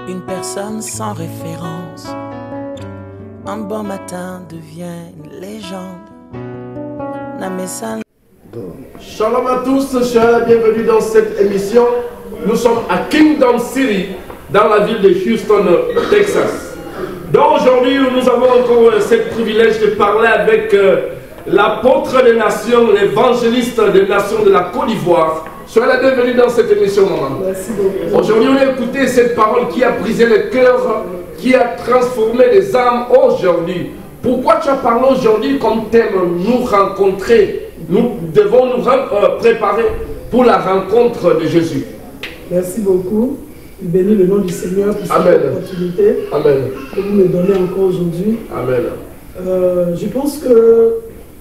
Une personne sans référence, un bon matin devient une légende. Shalom à tous, chers, bienvenue dans cette émission. Nous sommes à Kingdom City, dans la ville de Houston, Texas. Donc aujourd'hui, nous avons encore ce privilège de parler avec l'apôtre des nations, l'évangéliste des nations de la Côte d'Ivoire. Soyez la bienvenue dans cette émission, maman. Merci beaucoup. Aujourd'hui, on a écouté cette parole qui a brisé les cœurs, qui a transformé les âmes aujourd'hui. Pourquoi tu as parlé aujourd'hui comme thème nous rencontrer? Nous devons nous préparer pour la rencontre de Jésus. Merci beaucoup. Bénis le nom du Seigneur pour Amen. cette opportunité Amen. que vous me donnez encore aujourd'hui. Amen. Je pense que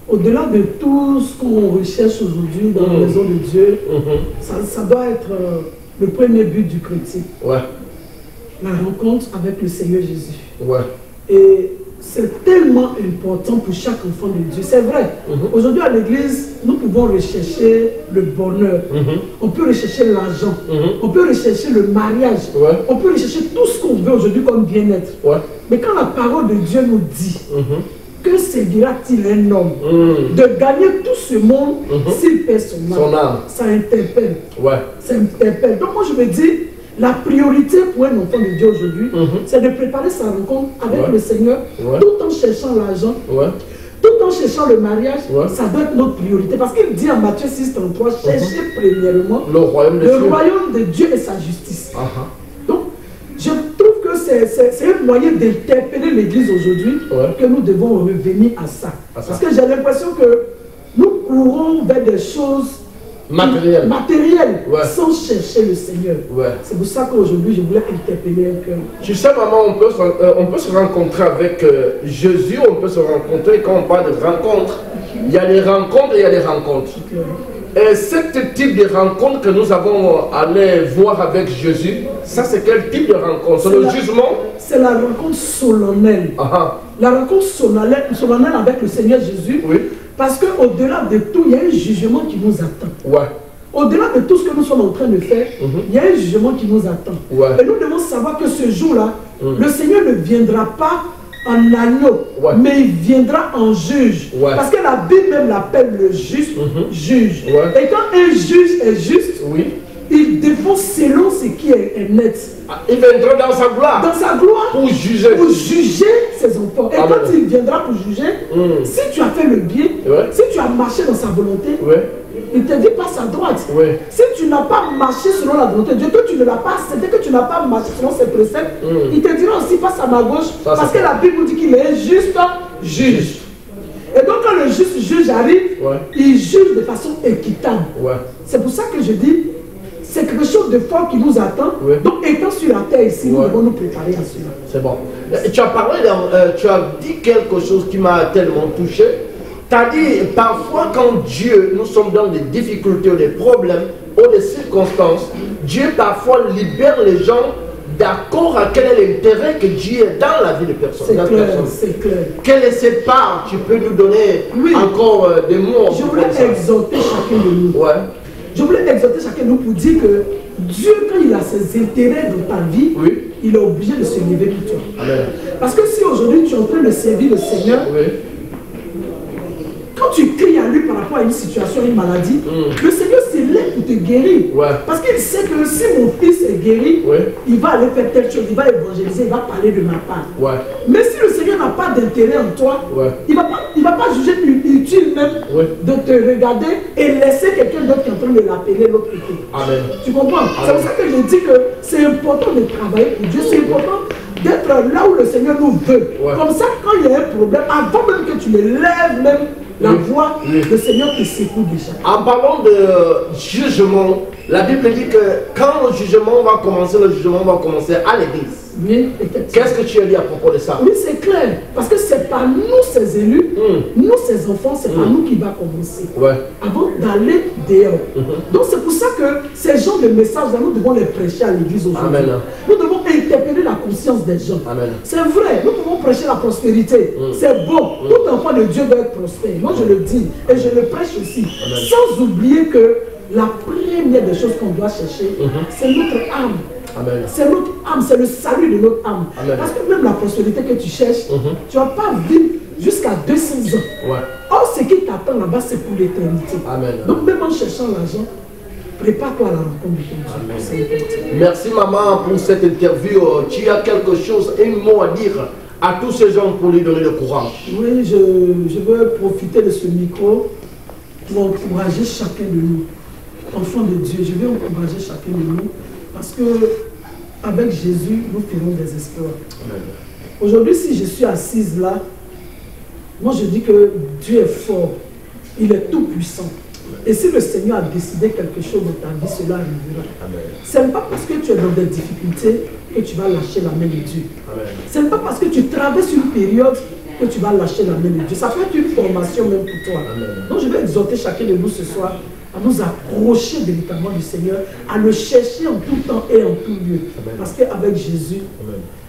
au-delà de tout ce qu'on recherche aujourd'hui dans la maison de Dieu, ça doit être le premier but du chrétien. Ouais. La rencontre avec le Seigneur Jésus. Ouais. Et c'est tellement important pour chaque enfant de Dieu. C'est vrai. Aujourd'hui à l'église, nous pouvons rechercher le bonheur. On peut rechercher l'argent. On peut rechercher le mariage. Ouais. On peut rechercher tout ce qu'on veut aujourd'hui comme bien-être. Ouais. Mais quand la parole de Dieu nous dit que servira-t-il un homme de gagner tout ce monde s'il perd son âme, ça interpelle. Ouais. Ça interpelle. Donc moi je me dis, la priorité pour un enfant de Dieu aujourd'hui, c'est de préparer sa rencontre avec le Seigneur, tout en cherchant l'argent, tout en cherchant le mariage. Ça doit être notre priorité. Parce qu'il dit en Matthieu 6,33, cherchez premièrement le royaume de Dieu et sa justice. Donc, je trouve que c'est un moyen d'interpeller l'Église aujourd'hui que nous devons revenir à ça. Parce que j'ai l'impression que nous courons vers des choses matériel sans chercher le Seigneur. C'est pour ça qu'aujourd'hui je voulais interpeller un cœur. Tu sais maman, on peut se rencontrer avec Jésus, on peut se rencontrer. Quand on parle de rencontre, il y a des rencontres et il y a des rencontres. Et ce type de rencontre que nous avons allé voir avec Jésus, ça c'est quel type de rencontre? C'est le jugement? C'est la rencontre solennelle. La rencontre solennelle avec le Seigneur Jésus. Parce qu'au-delà de tout, il y a un jugement qui nous attend. Au-delà de tout ce que nous sommes en train de faire, il y a un jugement qui nous attend. Et nous devons savoir que ce jour-là, le Seigneur ne viendra pas en agneau, mais il viendra en juge. Parce que la Bible même l'appelle le juste juge. Et quand un juge est juste, il défend selon ce qui est net. Il viendra dans sa gloire. Dans sa gloire. Pour juger. Pour juger ses enfants. Et quand il viendra pour juger, si tu as fait le bien, si tu as marché dans sa volonté, il te dit passe à droite. Si tu n'as pas marché selon la volonté de Dieu, que tu ne l'as pas accepté, que tu n'as pas marché selon ses préceptes, il te dira aussi passe à ma gauche. Parce que la Bible nous dit qu'il est juste juge. Et donc quand le juste juge arrive, il juge de façon équitable. C'est pour ça que je dis, c'est quelque chose de fort qui nous attend. Donc, étant sur la terre ici, nous devons nous préparer à cela. C'est bon. Tu as parlé, tu as dit quelque chose qui m'a tellement touché. Tu as dit, parfois quand Dieu, nous sommes dans des difficultés ou des problèmes ou des circonstances, Dieu parfois libère les gens d'accord à quel est l'intérêt que Dieu est dans la vie de personne. C'est clair. Quelle est cette part? Tu peux nous donner encore des mots? Je voulais exhorter chacun de nous. Je voulais exhorter chacun de nous pour dire que Dieu, quand il a ses intérêts dans ta vie, il est obligé de se lever pour toi. Parce que si aujourd'hui tu es en train de servir le Seigneur, quand tu cries à lui par rapport à une situation, une maladie, le Seigneur s'élève pour te guérir. Parce qu'il sait que si mon fils est guéri, il va aller faire telle chose, il va évangéliser, il va parler de ma part. Mais si le Seigneur n'a pas d'intérêt en toi, il ne va pas juger utile même de te regarder et laisser quelqu'un d'autre qui est en train de l'appeler l'autre côté. Tu comprends? C'est pour ça que je dis que c'est important de travailler pour Dieu, c'est important d'être là où le Seigneur nous veut. Comme ça, quand il y a un problème, avant même que tu le lèves même, la voix, le Seigneur te secoue déjà. En parlant de jugement, la Bible dit que quand le jugement va commencer à l'église. Qu'est-ce que tu as dit à propos de ça? Oui, c'est clair. Parce que c'est par nous, ces élus, nous, ces enfants, c'est par nous qui va commencer. Avant d'aller dehors. Donc c'est pour ça que ces genres de messages-là, nous devons les prêcher à l'église aujourd'hui. Nous devons interpeller la conscience des gens. C'est vrai, nous pouvons prêcher la prospérité. C'est bon. Tout enfant de Dieu doit être prospère. Moi, je le dis et je le prêche aussi. Sans oublier que la première des choses qu'on doit chercher, c'est notre âme. C'est notre âme, c'est le salut de notre âme. Amen. Parce que même la prospérité que tu cherches, tu ne vas pas vivre jusqu'à 200 ans. Ouais. Or, ce qui t'attend là-bas, c'est pour l'éternité. Donc, même en cherchant l'argent, prépare-toi à la rencontre de ton Dieu. Merci maman pour cette interview. Tu as quelque chose, un mot à dire à tous ces gens pour lui donner le courage. Oui, je veux profiter de ce micro pour encourager chacun de nous. Enfants de Dieu, je veux encourager chacun de nous parce que avec Jésus, nous ferons des exploits. Aujourd'hui, si je suis assise là, moi je dis que Dieu est fort, il est tout puissant. Et si le Seigneur a décidé quelque chose dans ta vie, cela arrivera. Ce n'est pas parce que tu es dans des difficultés que tu vas lâcher la main de Dieu. Ce n'est pas parce que tu traverses une période que tu vas lâcher la main de Dieu. Ça peut être une formation même pour toi. Donc je vais exhorter chacun de nous ce soir à nous approcher véritablement du Seigneur, à le chercher en tout temps et en tout lieu. Parce qu'avec Jésus,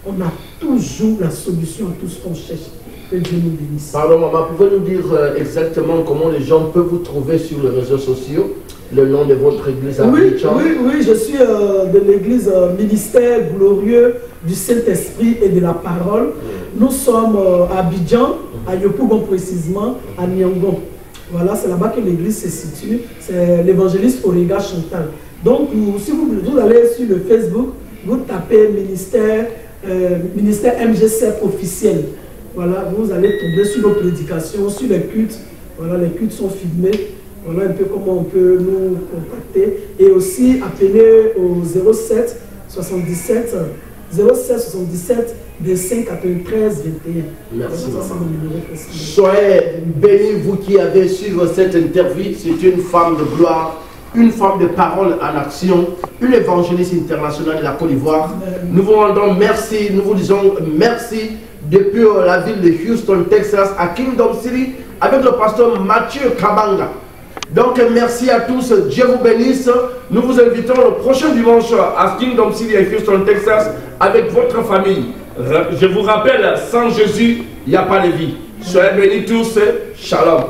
on a toujours la solution à tout ce qu'on cherche. Que Dieu nous bénisse. Pardon maman, pouvez-nous dire exactement comment les gens peuvent vous trouver sur les réseaux sociaux, le nom de votre église à Abidjan? Oui, je suis de l'église Ministère Glorieux du Saint-Esprit et de la Parole. Nous sommes à Abidjan, à Yopougon précisément, à Nyongon. Voilà, c'est là-bas que l'église se situe. C'est l'évangéliste Orega Chantal. Donc, si vous allez sur le Facebook, vous tapez ministère MGCF officiel. Voilà, vous allez tomber sur nos prédications, sur les cultes. Voilà, les cultes sont filmés. Voilà un peu comment on peut nous contacter. Et aussi appeler au 07 77 25 93 21. Merci. Soyez bénis, vous qui avez suivi cette interview. C'est une femme de gloire, une femme de parole en action, une évangéliste internationale de la Côte d'Ivoire. Nous vous rendons merci, nous vous disons merci depuis la ville de Houston, Texas, à Kingdom City, avec le pasteur Mathieu Kabanga. Donc merci à tous, Dieu vous bénisse. Nous vous invitons le prochain dimanche à Kingdom City, à Houston, Texas, avec votre famille. Je vous rappelle, sans Jésus, il n'y a pas de vie. Soyez bénis tous, shalom.